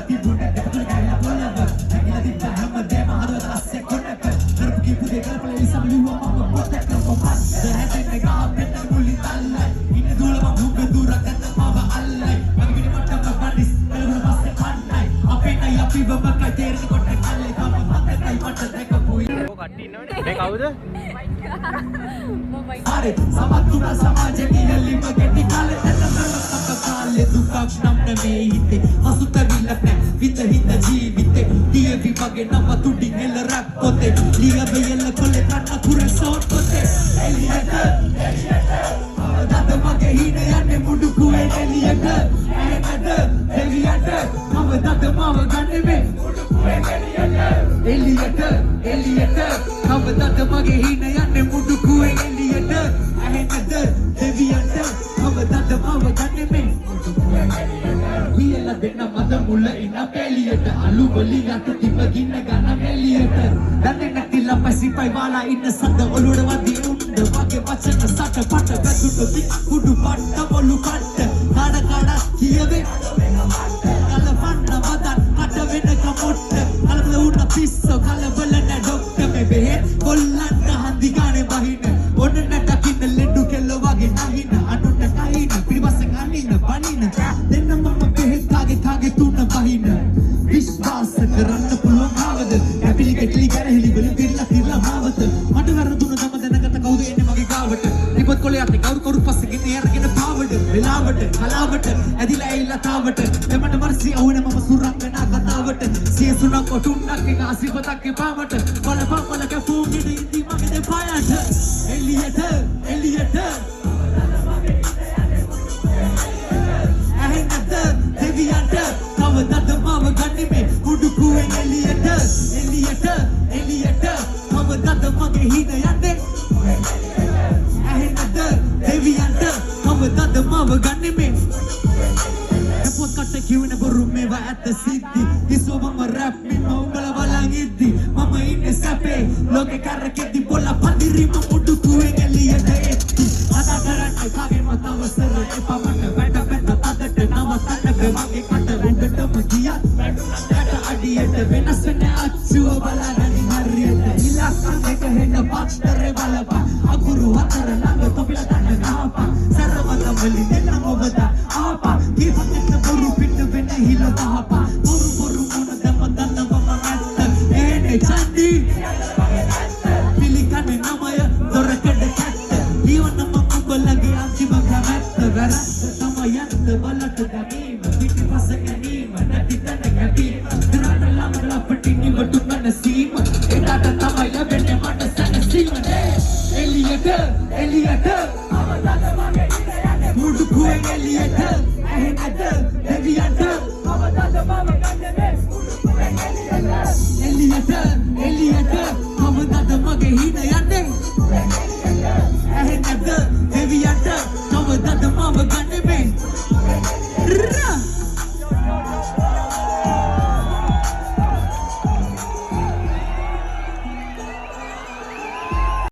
තිබුණේ දෙතුන් ගහලා පොළව නැගිලා තිබ්බ හැමදේම හදවත අස්සේ කොටක කරපු කීපු දේ කරපල ඉසම ලිව්වා මම පොතක් කොපස් දැහැටෙන්නේ ගහ පෙන්න මුලි තල්ලයි ඉන්න දුලම මුග දුරකට මව අල්ලයි මගිනි මට්ටම බඩිස් කරුණ පස්සේ කන්නයි අපේ නයි අපි බබකයි තේරෙන්නේ කොට කල්ලේ තම මතකයි මට දැකපුයි ඔය කට්ටි ඉන්නවනේ මේ කවුද අර සමතුන සමාජයේ නියලිම ගෙටි කාලේ කාලේ දුකක් නම් නෙමේ හිතේ අසුතවිලක් නැ විත හිත ජීවිතේ දිය විපගේ නම තුඩි හෙල රැප් පොතේ ලිය වෙයල කොලේ කන්න කුරේ සෝට් පොතේ එලියට අවදාත මගේ හින යන්නේ මුඩු කුවේ එලියට එහෙමද එලියට අවදාත මාව ගන්නේ මේ මුඩු කුවේ එලියට අවදාත මගේ හින යන්නේ මුඩු කුවේ එලියට එහෙමද එලියට අවදාත මාව ගන්නේ මේ වියලා දෙන්න මද මුල ඉන්න පෙලියට අලු වලි යට තිබ ගින්න ගන්න මෙලියට දන්නේ නැති ළපසි පයි වාලා ඉන්න සද්ද ඔලුවට වදි උන්න වගේ වචන සට පට වැදුට වික් කුඩු පට්ට බොලු කට්ට කඩ කඩ කියවේ කලවන්න වදන් කට වෙන කමොට්ට කලබල උන්න පිස්සෝ කලබල නැ ඩොක්ටර් මේ බෙහෙත් කොල්ලන්ට හන්දි ගානේ බහින ඔන්න නැටකින්න ලෙඩු කෙල්ල වගේ නහින අනුන්න කහින පිටිපස්සෙන් අනින්න බනින දෙන්න මම බෙහෙත් කාගේ තුන බහින විශ්වාස කරන්න පුළුවන් ආවද ඇපිලි කෙටලි ගැරහිලි වලින් තිරලා මාවත මට වැරදුන තම දැනගත කවුද එන්නේ මගේ ගාවට රිපොත් කොලේ යන්නේ කවුරු පස්සේ ගෙන්නේ අරගෙන පාවඩ වෙලාවට කලාවට ඇදිලා ඇවිල්ලා තාවට එමට වර්සි අවුන මම සුරංගනා කතාවට සියසුණක් ඔටුන්නක් එක ආසිපතක් එපාමට කොලපම් කැෆූම් ගෙඩ ඉදි මගේ දෙපායට එලියට ඇහෙන්නද දෙවියන්ට කවදද මාව ගන්නේ මේ කුඩු කුවෙන් එලියට කවදද මගේ හින යන්නේ ඇහෙන්නද දෙවියන්ට කවදද මාව ගන්නේ මේ පොත් කට කියවන බොරු මේවා ඇත්ත සිද්ධි ඉස්සෝ මම රැප් මෙම උඹලා බලන් ඉද්දි මම ඉන්නේ සැපේ ලෝකේ කරකෙද්දි බොලා පදිරිම මුඩු කුවෙන් එලියට එද්දි අදා කරන්නේ කාගේ මතව සර එපා මට වැඩ තදට නවත්තන්නක මගේ කට උඩටම ගියත් වැටුණට අඩියට වෙනස් වෙන්නේ අච්චුව බලාගනි හරියට ඉලක්කම් එක හෙන්න පක්ෂතරේ බලපා අකුරු හතර ළඟ තොපිලා ගන්න ගහපා සරවත වලින් දෙන්න ඔබදා ආපා කීපකට බොරු පිට වෙන හිල ගහපා බොරු මොන දම දන්නව මම ඇත්ත එනේ චන්දි පිළිකන්නේ නමය දොරකඩ කැත්ත ඊවන මම ඔබලගේ අන්තිම කැමැත්ත වැරද්ද තමයි යන්න බලට ගැනීම පිටිපස්ස ගැනීම නැති තැන කැපීම දරට ළමලා පටිනි වටු මනසීම ඒකට තමයි ලැබෙන්නේ මට සැනසීම එලියට අවදාත මගේ ඉඳ යන්නේ මුඩු කුවෙන් එලියට ඇහෙන්නද දෙවියන්ට අවදාත මම ගන්නේ මුඩු කුවෙන් එලියට